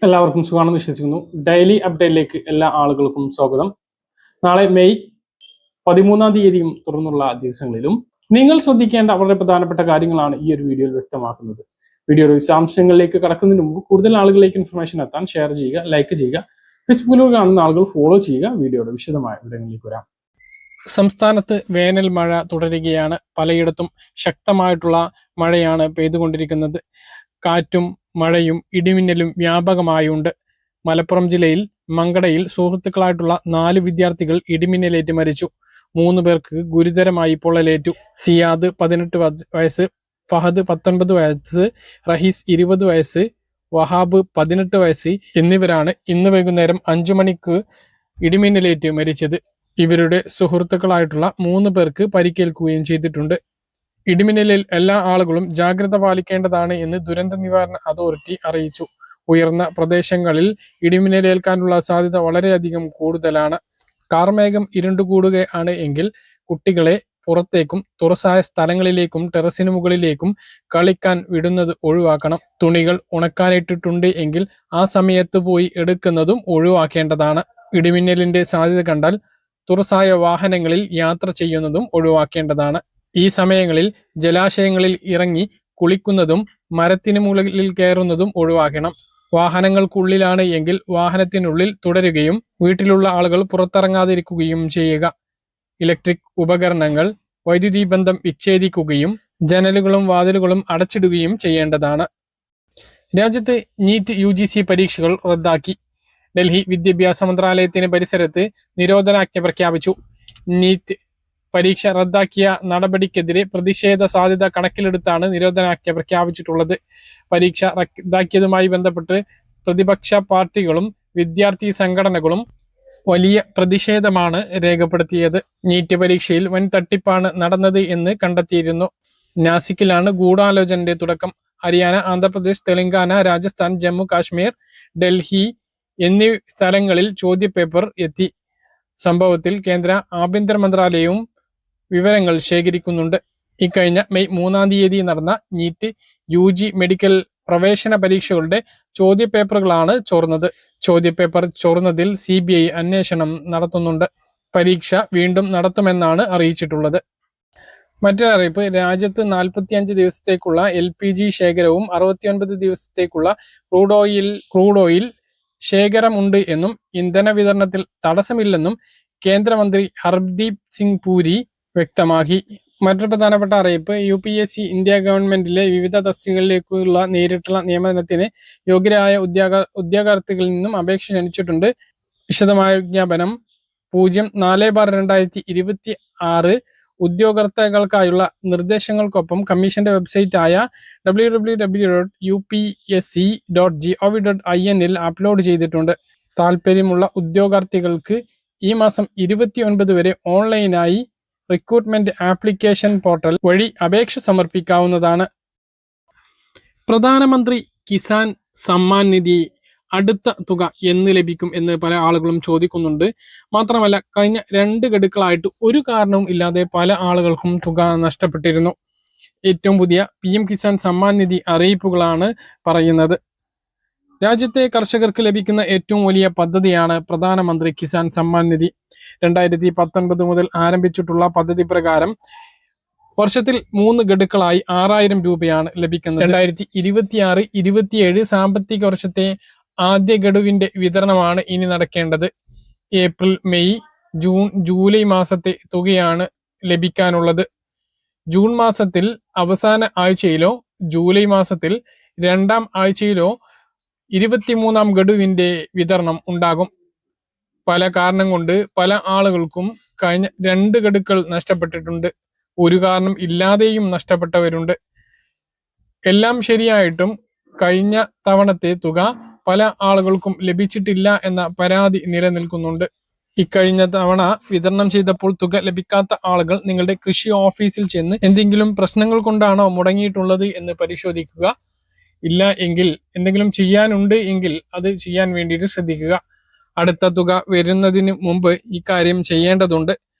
എല്ലാവർക്കും സുഖമാണെന്ന് വിശ്വസിക്കുന്നു. ഡെയിലി അപ്ഡേറ്റിലേക്ക് എല്ലാ ആളുകൾക്കും സ്വാഗതം. നാളെ മെയ് 13-ാം തീയതിയും തുടർന്നുള്ള ദിവസങ്ങളിലും നിങ്ങൾ ശ്രദ്ധിക്കേണ്ട വളരെ പ്രധാനപ്പെട്ട കാര്യങ്ങളാണ് ഈ ഒരു വീഡിയോയിൽ വ്യക്തമാക്കുന്നത്. വീഡിയോയുടെ വിശദാംശങ്ങളിലേക്ക് കടക്കുന്നതിന് മുമ്പ് കൂടുതൽ ആളുകളിലേക്ക് ഇൻഫർമേഷൻ എത്താൻ ഷെയർ ചെയ്യുക, ലൈക്ക് ചെയ്യുക. ഫേസ്ബുക്കിലൂടെ കാണുന്ന ആളുകൾ ഫോളോ ചെയ്യുക. വീഡിയോയുടെ വിശദമായ വിവരങ്ങളിലേക്ക് വരാം. സംസ്ഥാനത്ത് വേനൽ മഴ തുടരുകയാണ്. പലയിടത്തും ശക്തമായിട്ടുള്ള മഴയാണ് പെയ്തുകൊണ്ടിരിക്കുന്നത്. കാറ്റും മഴയും ഇടിമിന്നലും വ്യാപകമായുണ്ട്. മലപ്പുറം ജില്ലയിൽ മങ്കടയിൽ സുഹൃത്തുക്കളായിട്ടുള്ള 4 വിദ്യാർത്ഥികൾ ഇടിമിന്നലേറ്റ് മരിച്ചു. 3 പേർക്ക് ഗുരുതരമായി പൊള്ളലേറ്റു. സിയാദ് 18 വയസ്സ്, ഫഹദ് 19 വയസ്സ്, റഹീസ് 20 വയസ്സ്, വഹാബ് 18 വയസ്സ് എന്നിവരാണ് ഇന്ന് വൈകുന്നേരം 5 മണിക്ക് ഇടിമിന്നലേറ്റ് മരിച്ചത്. ഇവരുടെ സുഹൃത്തുക്കളായിട്ടുള്ള 3 പേർക്ക് പരിക്കേൽക്കുകയും ചെയ്തിട്ടുണ്ട്. ഇടിമിന്നലിൽ എല്ലാ ആളുകളും ജാഗ്രത പാലിക്കേണ്ടതാണ് എന്ന് ദുരന്ത നിവാരണ അതോറിറ്റി അറിയിച്ചു. ഉയർന്ന പ്രദേശങ്ങളിൽ ഇടിമിന്നലേൽക്കാനുള്ള സാധ്യത വളരെയധികം കൂടുതലാണ്. കാർമേഘം ഇരുണ്ടുകൂടുകയാണ് എങ്കിൽ കുട്ടികളെ പുറത്തേക്കും തുറസായ സ്ഥലങ്ങളിലേക്കും ടെറസിന് മുകളിലേക്കും കളിക്കാൻ വിടുന്നത് ഒഴിവാക്കണം. തുണികൾ ഉണക്കാനിട്ടിട്ടുണ്ട് എങ്കിൽ ആ സമയത്ത് പോയി എടുക്കുന്നതും ഒഴിവാക്കേണ്ടതാണ്. ഇടിമിന്നലിന്റെ സാധ്യത കണ്ടാൽ തുറസായ വാഹനങ്ങളിൽ യാത്ര ചെയ്യുന്നതും ഒഴിവാക്കേണ്ടതാണ്. ഈ സമയങ്ങളിൽ ജലാശയങ്ങളിൽ ഇറങ്ങി കുളിക്കുന്നതും മരത്തിന് മുകളിൽ കയറുന്നതും ഒഴിവാക്കണം. വാഹനങ്ങൾക്കുള്ളിലാണ് എങ്കിൽ വാഹനത്തിനുള്ളിൽ തുടരുകയും വീട്ടിലുള്ള ആളുകൾ പുറത്തിറങ്ങാതിരിക്കുകയും ചെയ്യുക. ഇലക്ട്രിക് ഉപകരണങ്ങൾ, വൈദ്യുതി ബന്ധം വിച്ഛേദിക്കുകയും ജനലുകളും വാതിലുകളും അടച്ചിടുകയും ചെയ്യേണ്ടതാണ്. രാജ്യത്ത് നീറ്റ് UGC പരീക്ഷകൾ റദ്ദാക്കി. ഡൽഹി വിദ്യാഭ്യാസ മന്ത്രാലയത്തിന് പരിസരത്ത് നിരോധനാജ്ഞ പ്രഖ്യാപിച്ചു. നീറ്റ് പരീക്ഷ റദ്ദാക്കിയ നടപടിക്കെതിരെ പ്രതിഷേധ സാധ്യത കണക്കിലെടുത്താണ് നിരോധനാജ്ഞ പ്രഖ്യാപിച്ചിട്ടുള്ളത്. പരീക്ഷ റദ്ദാക്കിയതുമായി ബന്ധപ്പെട്ട് പ്രതിപക്ഷ പാർട്ടികളും വിദ്യാർത്ഥി സംഘടനകളും വലിയ പ്രതിഷേധമാണ് രേഖപ്പെടുത്തിയത്. നീറ്റ് പരീക്ഷയിൽ വൻ തട്ടിപ്പാണ് നടന്നത് എന്ന് കണ്ടെത്തിയിരുന്നു. നാസിക്കിലാണ് ഗൂഢാലോചനയുടെ തുടക്കം. ഹരിയാന, ആന്ധ്രാപ്രദേശ്, തെലങ്കാന, രാജസ്ഥാൻ, ജമ്മു കാശ്മീർ, ഡൽഹി എന്നീ സ്ഥലങ്ങളിൽ ചോദ്യപേപ്പർ എത്തി. സംഭവത്തിൽ കേന്ദ്ര ആഭ്യന്തര മന്ത്രാലയവും വിവരങ്ങൾ ശേഖരിക്കുന്നുണ്ട്. ഇക്കഴിഞ്ഞ മെയ് 3-ാം തീയതി നടന്ന നീറ്റ് UG മെഡിക്കൽ പ്രവേശന പരീക്ഷകളുടെ ചോദ്യപേപ്പറുകളാണ് ചോർന്നത്. ചോദ്യപേപ്പർ ചോർന്നതിൽ CBI അന്വേഷണം നടത്തുന്നുണ്ട്. പരീക്ഷ വീണ്ടും നടത്തുമെന്നാണ് അറിയിച്ചിട്ടുള്ളത്. മറ്റൊരറിയിപ്പ്, രാജ്യത്ത് 45 ദിവസത്തേക്കുള്ള LPG ശേഖരവും 69 ദിവസത്തേക്കുള്ള ക്രൂഡ് ഓയിൽ ശേഖരമുണ്ട് എന്നും ഇന്ധന വിതരണത്തിൽ തടസ്സമില്ലെന്നും കേന്ദ്രമന്ത്രി ഹർദീപ് സിംഗ് പുരി വ്യക്തമാക്കി. മറ്റൊരു പ്രധാനപ്പെട്ട അറിയിപ്പ്, UPSC ഇന്ത്യ ഗവൺമെന്റിലെ വിവിധ തസ്തികകളിലേക്കുള്ള നേരിട്ടുള്ള നിയമനത്തിന് യോഗ്യരായ ഉദ്യോഗാർത്ഥികളിൽ നിന്നും അപേക്ഷ ക്ഷണിച്ചിട്ടുണ്ട്. വിശദമായ വിജ്ഞാപനം 04/2026 ഉദ്യോഗാർത്ഥികൾക്കായുള്ള നിർദ്ദേശങ്ങൾക്കൊപ്പം കമ്മീഷന്റെ വെബ്സൈറ്റായ www.upsc.gov.in അപ്ലോഡ് ചെയ്തിട്ടുണ്ട്. താൽപ്പര്യമുള്ള ഉദ്യോഗാർത്ഥികൾക്ക് ഈ മാസം 29 വരെ ഓൺലൈനായി റിക്രൂട്ട്മെന്റ് ആപ്ലിക്കേഷൻ പോർട്ടൽ വഴി അപേക്ഷ സമർപ്പിക്കാവുന്നതാണ്. പ്രധാനമന്ത്രി കിസാൻ സമ്മാൻ നിധി അടുത്ത തുക എന്ന് ലഭിക്കും എന്ന് പല ആളുകളും ചോദിക്കുന്നുണ്ട്. മാത്രമല്ല, കഴിഞ്ഞ 2 ഗഡുക്കളായിട്ട് ഒരു കാരണവും ഇല്ലാതെ പല ആളുകൾക്കും തുക നഷ്ടപ്പെട്ടിരുന്നു. ഏറ്റവും പുതിയ PM കിസാൻ സമ്മാൻ നിധി അറിയിപ്പുകളാണ് പറയുന്നത്. രാജ്യത്തെ കർഷകർക്ക് ലഭിക്കുന്ന ഏറ്റവും വലിയ പദ്ധതിയാണ് പ്രധാനമന്ത്രി കിസാൻ സമ്മാൻ നിധി. 2019 മുതൽ ആരംഭിച്ചിട്ടുള്ള പദ്ധതി പ്രകാരം വർഷത്തിൽ 3 ഗഡുക്കളായി 6000 രൂപയാണ് ലഭിക്കുന്നത്. 2026-27 സാമ്പത്തിക വർഷത്തെ ആദ്യ ഗഡുവിന്റെ വിതരണമാണ് ഇനി നടക്കേണ്ടത്. ഏപ്രിൽ, മെയ്, ജൂൺ, ജൂലൈ മാസത്തെ തുകയാണ് ലഭിക്കാനുള്ളത്. ജൂൺ മാസത്തിൽ അവസാന ആഴ്ചയിലോ ജൂലൈ മാസത്തിൽ 2ാം ആഴ്ചയിലോ 23ാം ഗഡുവിന്റെ വിതരണം ഉണ്ടാകും. പല കാരണം കൊണ്ട് പല ആളുകൾക്കും കഴിഞ്ഞ 2 ഗഡുക്കൾ നഷ്ടപ്പെട്ടിട്ടുണ്ട്. ഒരു കാരണം ഇല്ലാതെയും നഷ്ടപ്പെട്ടവരുണ്ട്. എല്ലാം ശരിയായിട്ടും കഴിഞ്ഞ തവണത്തെ തുക പല ആളുകൾക്കും ലഭിച്ചിട്ടില്ല എന്ന പരാതി നിലനിൽക്കുന്നുണ്ട്. ഇക്കഴിഞ്ഞ തവണ വിതരണം ചെയ്തപ്പോൾ തുക ലഭിക്കാത്ത ആളുകൾ നിങ്ങളുടെ കൃഷി ഓഫീസിൽ ചെന്ന് എന്തെങ്കിലും പ്രശ്നങ്ങൾ കൊണ്ടാണോ മുടങ്ങിയിട്ടുള്ളത് എന്ന് പരിശോധിക്കുക. ഇല്ല എങ്കിൽ എന്തെങ്കിലും ചെയ്യാനുണ്ട് എങ്കിൽ അത് ചെയ്യാൻ വേണ്ടിയിട്ട് ശ്രദ്ധിക്കുക. അടുത്ത തുക വരുന്നതിന് മുമ്പ് ഇക്കാര്യം ചെയ്യേണ്ടതുണ്ട്.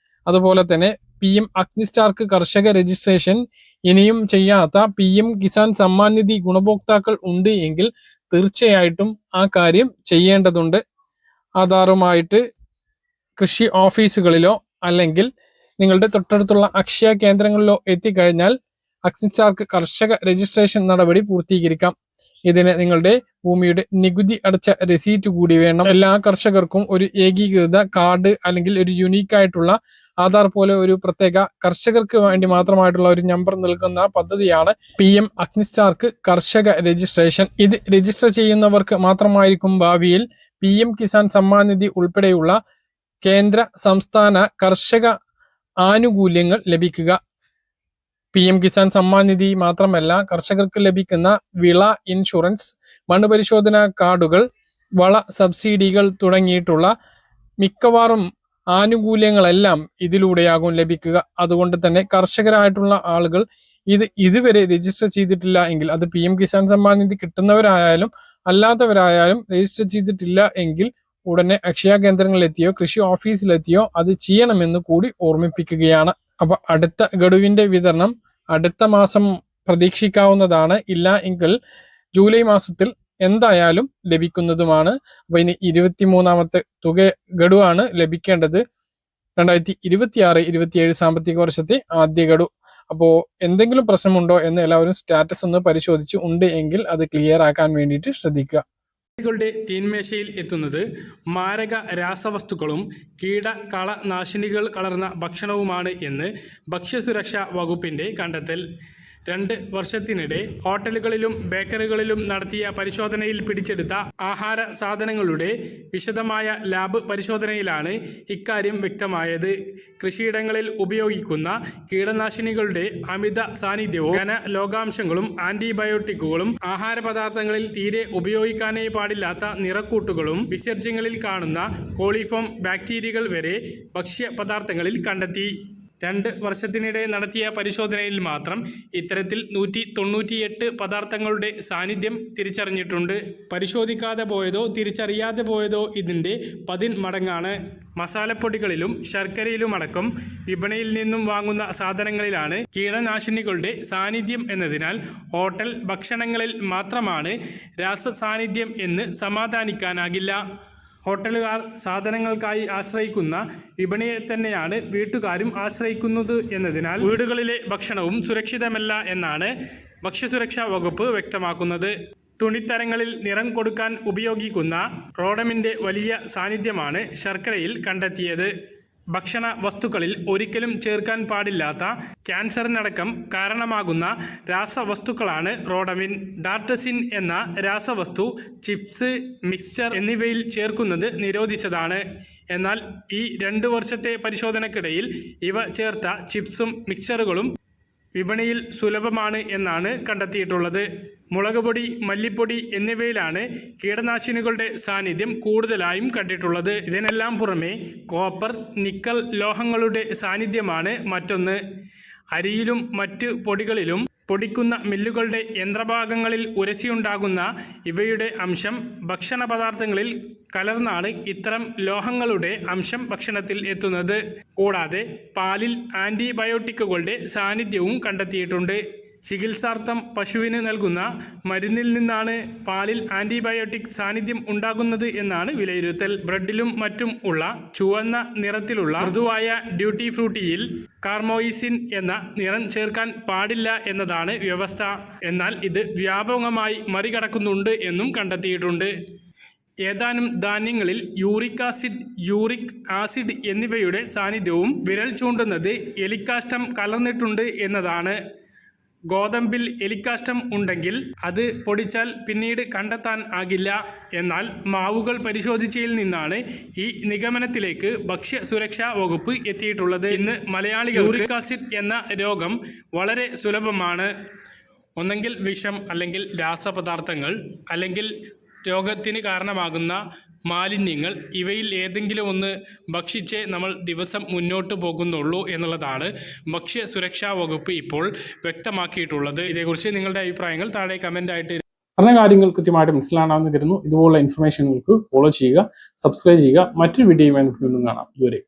അതുപോലെ തന്നെ PM അഗ്നിസ്റ്റാർക്ക് കർഷക രജിസ്ട്രേഷൻ ഇനിയും ചെയ്യാത്ത PM കിസാൻ സമ്മാൻ നിധി ഗുണഭോക്താക്കൾ ഉണ്ട് എങ്കിൽ തീർച്ചയായിട്ടും ആ കാര്യം ചെയ്യേണ്ടതുണ്ട്. ആധാറുമായിട്ട് കൃഷി ഓഫീസുകളിലോ അല്ലെങ്കിൽ നിങ്ങളുടെ തൊട്ടടുത്തുള്ള അക്ഷയ കേന്ദ്രങ്ങളിലോ എത്തിക്കഴിഞ്ഞാൽ അഗ്നിചാർക്ക് കർഷക രജിസ്ട്രേഷൻ നടപടി പൂർത്തീകരിക്കാം. ഇതിന് നിങ്ങളുടെ ഭൂമിയുടെ നികുതി അടച്ച രസീറ്റ് കൂടി വേണം. എല്ലാ കർഷകർക്കും ഒരു ഏകീകൃത കാർഡ് അല്ലെങ്കിൽ ഒരു യുണീക്ക് ആയിട്ടുള്ള ആധാർ പോലെ ഒരു പ്രത്യേക കർഷകർക്ക് വേണ്ടി മാത്രമായിട്ടുള്ള ഒരു നമ്പർ നൽകുന്ന പദ്ധതിയാണ് PM അഗ്നിചാർക്ക് കർഷക രജിസ്ട്രേഷൻ. ഇത് രജിസ്റ്റർ ചെയ്യുന്നവർക്ക് മാത്രമായിരിക്കും ഭാവിയിൽ PM കിസാൻ സമ്മാൻ നിധി ഉൾപ്പെടെയുള്ള കേന്ദ്ര സംസ്ഥാന കർഷക ആനുകൂല്യങ്ങൾ ലഭിക്കുക. PM കിസാൻ സമ്മാൻ നിധി മാത്രമല്ല, കർഷകർക്ക് ലഭിക്കുന്ന വിള ഇൻഷുറൻസ്, മണ്ണ് പരിശോധനാ കാർഡുകൾ, വള സബ്സിഡികൾ തുടങ്ങിയിട്ടുള്ള മിക്കവാറും ആനുകൂല്യങ്ങളെല്ലാം ഇതിലൂടെയാകും ലഭിക്കുക. അതുകൊണ്ട് തന്നെ കർഷകരായിട്ടുള്ള ആളുകൾ ഇതുവരെ രജിസ്റ്റർ ചെയ്തിട്ടില്ല എങ്കിൽ, അത് PM കിസാൻ സമ്മാൻ നിധി കിട്ടുന്നവരായാലും അല്ലാത്തവരായാലും രജിസ്റ്റർ ചെയ്തിട്ടില്ല എങ്കിൽ ഉടനെ അക്ഷയ കേന്ദ്രങ്ങളിലെത്തിയോ കൃഷി ഓഫീസിലെത്തിയോ അത് ചെയ്യണമെന്ന് കൂടി ഓർമ്മിപ്പിക്കുകയാണ്. അപ്പൊ അടുത്ത ഗഡുവിന്റെ വിതരണം അടുത്ത മാസം പ്രതീക്ഷിക്കാവുന്നതാണ്. ഇല്ല എങ്കിൽ ജൂലൈ മാസത്തിൽ എന്തായാലും ലഭിക്കുന്നതുമാണ്. അപ്പൊ ഇനി 23ാമത്തെ ഗഡുവാണ് ലഭിക്കേണ്ടത്. 2026-27 സാമ്പത്തിക വർഷത്തെ ആദ്യ ഗഡു. അപ്പോൾ എന്തെങ്കിലും പ്രശ്നമുണ്ടോ എന്ന് എല്ലാവരും സ്റ്റാറ്റസ് ഒന്ന് പരിശോധിച്ച് ഉണ്ട് എങ്കിൽ അത് ക്ലിയർ ആക്കാൻ വേണ്ടിയിട്ട് ശ്രദ്ധിക്കുക. ളുടെ തീന്മേശയിൽ എത്തുന്നത് മാരക രാസവസ്തുക്കളും കീടകളനാശിനികൾ കലർന്ന ഭക്ഷണവുമാണ് എന്ന് ഭക്ഷ്യസുരക്ഷാ വകുപ്പിന്റെ കണ്ടെത്തൽ. 2 വർഷത്തിനിടെ ഹോട്ടലുകളിലും ബേക്കറികളിലും നടത്തിയ പരിശോധനയിൽ പിടിച്ചെടുത്ത ആഹാര സാധനങ്ങളുടെ വിശദമായ ലാബ് പരിശോധനയിലാണ് ഇക്കാര്യം വ്യക്തമായത്. കൃഷിയിടങ്ങളിൽ ഉപയോഗിക്കുന്ന കീടനാശിനികളുടെ അമിത സാന്നിധ്യവും ഘനലോകാംശങ്ങളും ആന്റിബയോട്ടിക്കുകളും ആഹാര പദാർത്ഥങ്ങളിൽ തീരെ ഉപയോഗിക്കാനേ പാടില്ലാത്ത നിറക്കൂട്ടുകളും വിസർജ്യങ്ങളിൽ കാണുന്ന കോളിഫോം ബാക്ടീരിയകൾ വരെ ഭക്ഷ്യ പദാർത്ഥങ്ങളിൽ കണ്ടെത്തി. 2 വർഷത്തിനിടെ നടത്തിയ പരിശോധനയിൽ മാത്രം ഇത്തരത്തിൽ 198 പദാർത്ഥങ്ങളുടെ സാന്നിധ്യം തിരിച്ചറിഞ്ഞിട്ടുണ്ട്. പരിശോധിക്കാതെ പോയതോ തിരിച്ചറിയാതെ പോയതോ ഇതിൻ്റെ 10 മടങ്ങാണ്. മസാലപ്പൊടികളിലും ശർക്കരയിലുമടക്കം വിപണിയിൽ നിന്നും വാങ്ങുന്ന സാധനങ്ങളിലാണ് കീടനാശിനികളുടെ സാന്നിധ്യം എന്നതിനാൽ ഹോട്ടൽ ഭക്ഷണങ്ങളിൽ മാത്രമാണ് രാസസാന്നിധ്യം എന്ന് സമാധാനിക്കാനാകില്ല. ഹോട്ടലുകാർ സാധനങ്ങൾക്കായി ആശ്രയിക്കുന്ന വിപണിയെ തന്നെയാണ് വീട്ടുകാരും ആശ്രയിക്കുന്നത് എന്നതിനാൽ വീടുകളിലെ ഭക്ഷണവും സുരക്ഷിതമല്ല എന്നാണ് ഭക്ഷ്യസുരക്ഷാ വകുപ്പ് വ്യക്തമാക്കുന്നത്. തുണിത്തരങ്ങളിൽ നിറം കൊടുക്കാൻ ഉപയോഗിക്കുന്ന റോഡമിൻ്റെ വലിയ സാന്നിധ്യമാണ് ശർക്കരയിൽ കണ്ടെത്തിയത്. ഭക്ഷണ വസ്തുക്കളിൽ ഒരിക്കലും ചേർക്കാൻ പാടില്ലാത്ത ക്യാൻസറിനടക്കം കാരണമാകുന്ന രാസവസ്തുക്കളാണ് റോഡമിൻ. ഡാർട്ടസിൻ എന്ന രാസവസ്തു ചിപ്സ്, മിക്സ്ചർ എന്നിവയിൽ ചേർക്കുന്നത് നിരോധിച്ചതാണ്. എന്നാൽ ഈ 2 വർഷത്തെ പരിശോധനയ്ക്കിടയിൽ ഇവ ചേർത്ത ചിപ്സും മിക്സ്ചറുകളും വിപണിയിൽ സുലഭമാണ് എന്നാണ് കണ്ടെത്തിയിട്ടുള്ളത്. മുളകുപൊടി, മല്ലിപ്പൊടി എന്നിവയിലാണ് കീടനാശിനികളുടെ സാന്നിധ്യം കൂടുതലായും കണ്ടിട്ടുള്ളത്. ഇതിനെല്ലാം പുറമെ കോപ്പർ, നിക്കൽ ലോഹങ്ങളുടെ സാന്നിധ്യമാണ് മറ്റൊന്ന്. അരിയിലും മറ്റ് പൊടികളിലും പൊടിക്കുന്ന മില്ലുകളുടെ യന്ത്രഭാഗങ്ങളിൽ ഉരസിയുണ്ടാകുന്ന ഇവയുടെ അംശം ഭക്ഷണ പദാർത്ഥങ്ങളിൽ കലർന്നാണ് ഇത്തരം ലോഹങ്ങളുടെ അംശം ഭക്ഷണത്തിൽ എത്തുന്നത്. കൂടാതെ പാലിൽ ആന്റിബയോട്ടിക്കുകളുടെ സാന്നിധ്യവും കണ്ടെത്തിയിട്ടുണ്ട്. ചികിത്സാർത്ഥം പശുവിന് നൽകുന്ന മരുന്നിൽ നിന്നാണ് പാലിൽ ആന്റിബയോട്ടിക് സാന്നിധ്യം ഉണ്ടാകുന്നത് എന്നാണ് വിലയിരുത്തൽ. ബ്രെഡിലും മറ്റും ഉള്ള ചുവന്ന നിറത്തിലുള്ള മൃദുവായ ഡ്യൂട്ടി ഫ്രൂട്ടിയിൽ കാർമോയിസിൻ എന്ന നിറം ചേർക്കാൻ പാടില്ല എന്നതാണ് വ്യവസ്ഥ. എന്നാൽ ഇത് വ്യാപകമായി മറികടക്കുന്നുണ്ട് എന്നും കണ്ടെത്തിയിട്ടുണ്ട്. ഏതാനും ധാന്യങ്ങളിൽ യൂറിക് ആസിഡ് എന്നിവയുടെ സാന്നിധ്യവും വിരൽ ചൂണ്ടുന്നത് എലിക്കാഷ്ടം കലർന്നിട്ടുണ്ട് എന്നതാണ്. ഗോതമ്പിൽ എലിക്കാഷ്ടം ഉണ്ടെങ്കിൽ അത് പൊടിച്ചാൽ പിന്നീട് കണ്ടെത്താൻ ആകില്ല. എന്നാൽ മാവുകൾ പരിശോധിച്ചതിൽ നിന്നാണ് ഈ നിഗമനത്തിലേക്ക് ഭക്ഷ്യ സുരക്ഷാ വകുപ്പ് എത്തിയിട്ടുള്ളത്. ഇന്ന് മലയാളികൾ യൂറിക് ആസിഡ് എന്ന രോഗം വളരെ സുലഭമാണ്. ഒന്നെങ്കിൽ വിഷം, അല്ലെങ്കിൽ രാസപദാർത്ഥങ്ങൾ, അല്ലെങ്കിൽ രോഗത്തിന് കാരണമാകുന്ന മാലിന്യങ്ങൾ, ഇവയിൽ ഏതെങ്കിലും ഒന്ന് ഭക്ഷിച്ചേ നമ്മൾ ദിവസം മുന്നോട്ട് പോകുന്നുള്ളൂ എന്നുള്ളതാണ് ഭക്ഷ്യ സുരക്ഷാ വകുപ്പ് ഇപ്പോൾ വ്യക്തമാക്കിയിട്ടുള്ളത്. ഇതേക്കുറിച്ച് നിങ്ങളുടെ അഭിപ്രായങ്ങൾ താഴെ കമൻ്റായിട്ട് പറഞ്ഞ കാര്യങ്ങൾ കൃത്യമായിട്ട് മനസ്സിലാണെന്ന് കരുതുന്നു. ഇതുപോലുള്ള ഇൻഫർമേഷനുകൾക്ക് ഫോളോ ചെയ്യുക, സബ്സ്ക്രൈബ് ചെയ്യുക. മറ്റൊരു വീഡിയോയുമായി നമുക്ക് വീണ്ടും കാണാം. ഇതുവരെ